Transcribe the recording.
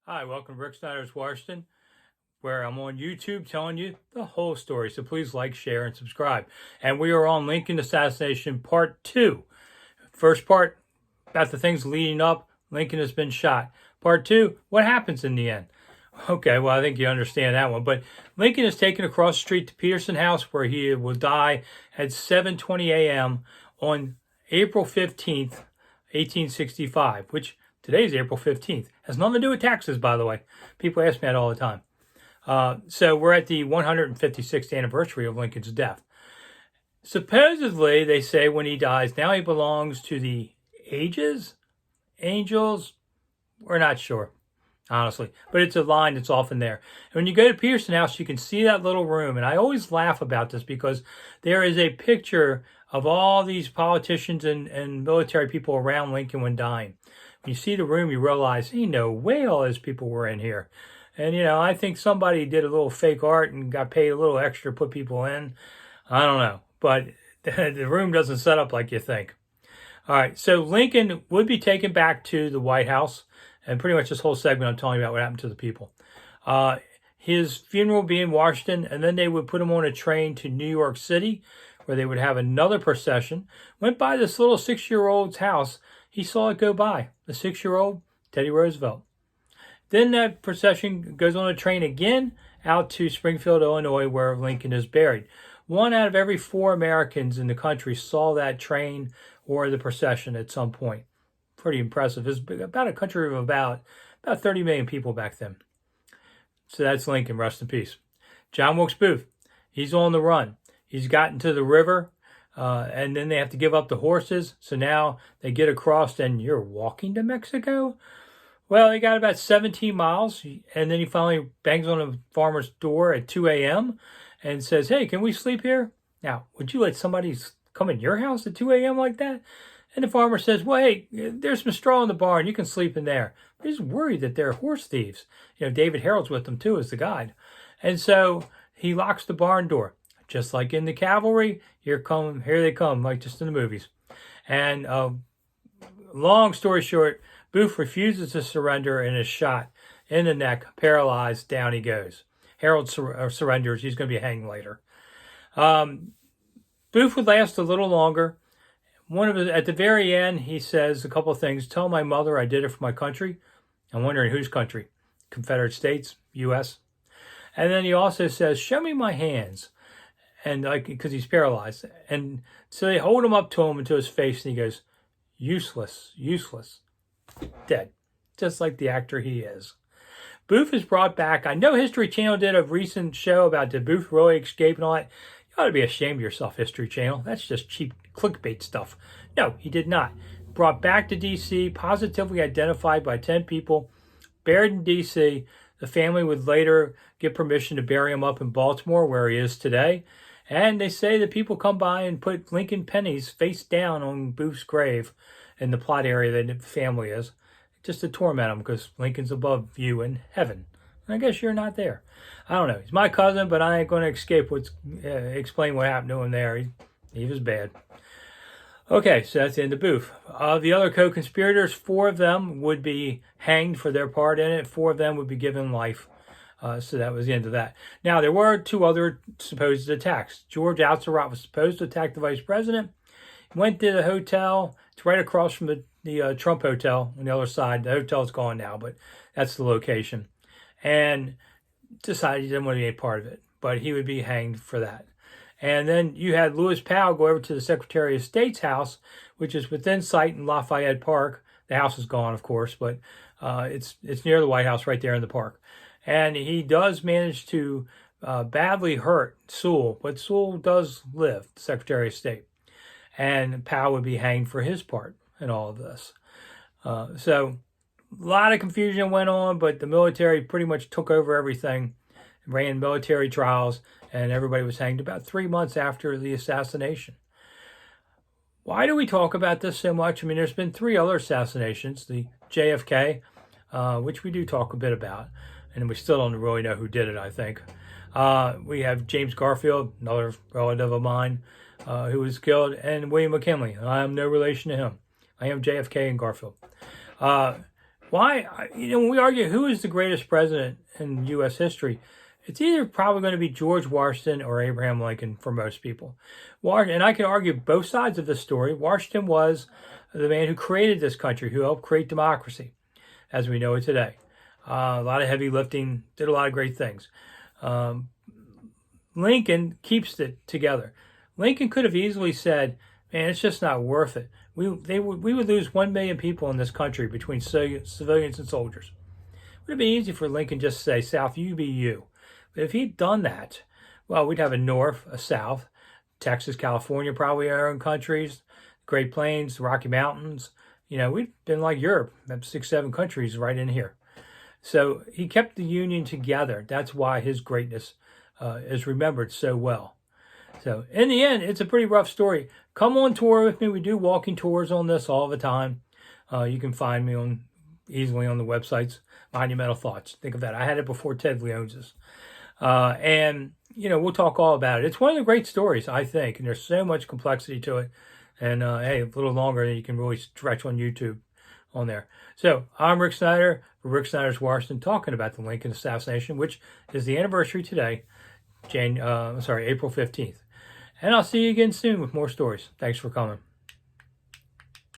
Hi, welcome to Rick Snyder's Washington, where I'm on YouTube telling you the whole story. So please like, share, and subscribe. And we are on Lincoln Assassination Part 2. First part, about the things leading up. Lincoln has been shot. Part 2, what happens in the end? Okay, well, I think you understand that one. But Lincoln is taken across the street to Peterson House, where he will die at 7:20 a.m. on April 15th, 1865, which today's April 15th. Has nothing to do with taxes, by the way. People ask me that all the time. So we're at the 156th anniversary of Lincoln's death. Supposedly, they say when he dies, now he belongs to the angels. We're not sure, honestly. But it's a line that's often there. And when you go to Peterson House, you can see that little room. And I always laugh about this because there is a picture of all these politicians and military people around Lincoln when dying. When you see the room, you realize, hey, no way all those people were in here. And, I think somebody did a little fake art and got paid a little extra to put people in. I don't know. But the room doesn't set up like you think. All right. So Lincoln would be taken back to the White House. And pretty much this whole segment, I'm telling you about what happened to the people. His funeral would be in Washington. And then they would put him on a train to New York City, where they would have another procession. Went by this little 6-year-old's house. He saw it go by. The 6-year-old, Teddy Roosevelt. Then that procession goes on a train again out to Springfield, Illinois, where Lincoln is buried. 1 out of every 4 Americans in the country saw that train or the procession at some point. Pretty impressive. It's about a country of about 30 million people back then. So that's Lincoln. Rest in peace. John Wilkes Booth. He's on the run. He's gotten to the river. And then they have to give up the horses. So now they get across and you're walking to Mexico? Well, he got about 17 miles. And then he finally bangs on a farmer's door at 2 a.m. and says, hey, can we sleep here? Now, would you let somebody come in your house at 2 a.m. like that? And the farmer says, well, hey, there's some straw in the barn. You can sleep in there. But he's worried that they're horse thieves. David Harold's with them too as the guide. And so he locks the barn door. Just like in the cavalry, here they come, like just in the movies. And long story short, Booth refuses to surrender and is shot in the neck, paralyzed, down he goes. Harold surrenders. He's going to be hanged later. Booth would last a little longer. At the very end, he says a couple of things. Tell my mother I did it for my country. I'm wondering whose country? Confederate States, U.S. And then he also says, show me my hands. And because he's paralyzed. And so they hold him up to him into his face and he goes, useless, dead. Just like the actor he is. Booth is brought back. I know History Channel did a recent show about did Booth really escape and all that. You ought to be ashamed of yourself, History Channel. That's just cheap clickbait stuff. No, he did not. Brought back to D.C., positively identified by 10 people, buried in D.C. The family would later get permission to bury him up in Baltimore, where he is today. And they say that people come by and put Lincoln pennies face down on Booth's grave in the plot area that the family is, just to torment him because Lincoln's above you in heaven. I guess you're not there. I don't know. He's my cousin, but I ain't going to explain what happened to him there. He was bad. Okay, so that's the end of Booth. The other co-conspirators, 4 of them would be hanged for their part in it. 4 of them would be given life. So that was the end of that. Now, there were 2 other supposed attacks. George Atzerodt was supposed to attack the vice president. He went to the hotel. It's right across from the Trump Hotel on the other side. The hotel's gone now, but that's the location. And decided he didn't want to be a part of it. But he would be hanged for that. And then you had Lewis Powell go over to the Secretary of State's house, which is within sight in Lafayette Park. The house is gone, of course, but it's near the White House right there in the park. And he does manage to badly hurt Sewell, but Sewell does live, the Secretary of State. And Powell would be hanged for his part in all of this. So a lot of confusion went on, but the military pretty much took over everything, ran military trials, and everybody was hanged about 3 months after the assassination. Why do we talk about this so much? I mean, there's been 3 other assassinations. The JFK, which we do talk a bit about, and we still don't really know who did it, I think. We have James Garfield, another relative of mine, who was killed, and William McKinley. I am no relation to him. I am JFK and Garfield. Why? When we argue who is the greatest president in U.S. history, it's either probably going to be George Washington or Abraham Lincoln for most people. And I can argue both sides of this story. Washington was the man who created this country, who helped create democracy as we know it today. A lot of heavy lifting, did a lot of great things. Lincoln keeps it together. Lincoln could have easily said, man, it's just not worth it. We would lose 1 million people in this country between civilians and soldiers. It would have been easy for Lincoln just to say, South, you be you. But if he'd done that, well, we'd have a North, a South, Texas, California, probably our own countries, Great Plains, Rocky Mountains. We've been like Europe, 6, 7 countries right in here. So he kept the Union together. That's why his greatness is remembered so well. So in the end, it's a pretty rough story. Come on tour with me. We do walking tours on this all the time. You can find me easily on the websites, Monumental Thoughts. Think of that. I had it before Ted Leonsis. And we'll talk all about it. It's one of the great stories, I think, and there's so much complexity to it. And hey, a little longer than you can really stretch on YouTube on there. So I'm Rick Snyder for Rick Snyder's Washington, talking about the Lincoln assassination, which is the anniversary today, April 15th. And I'll see you again soon with more stories. Thanks for coming.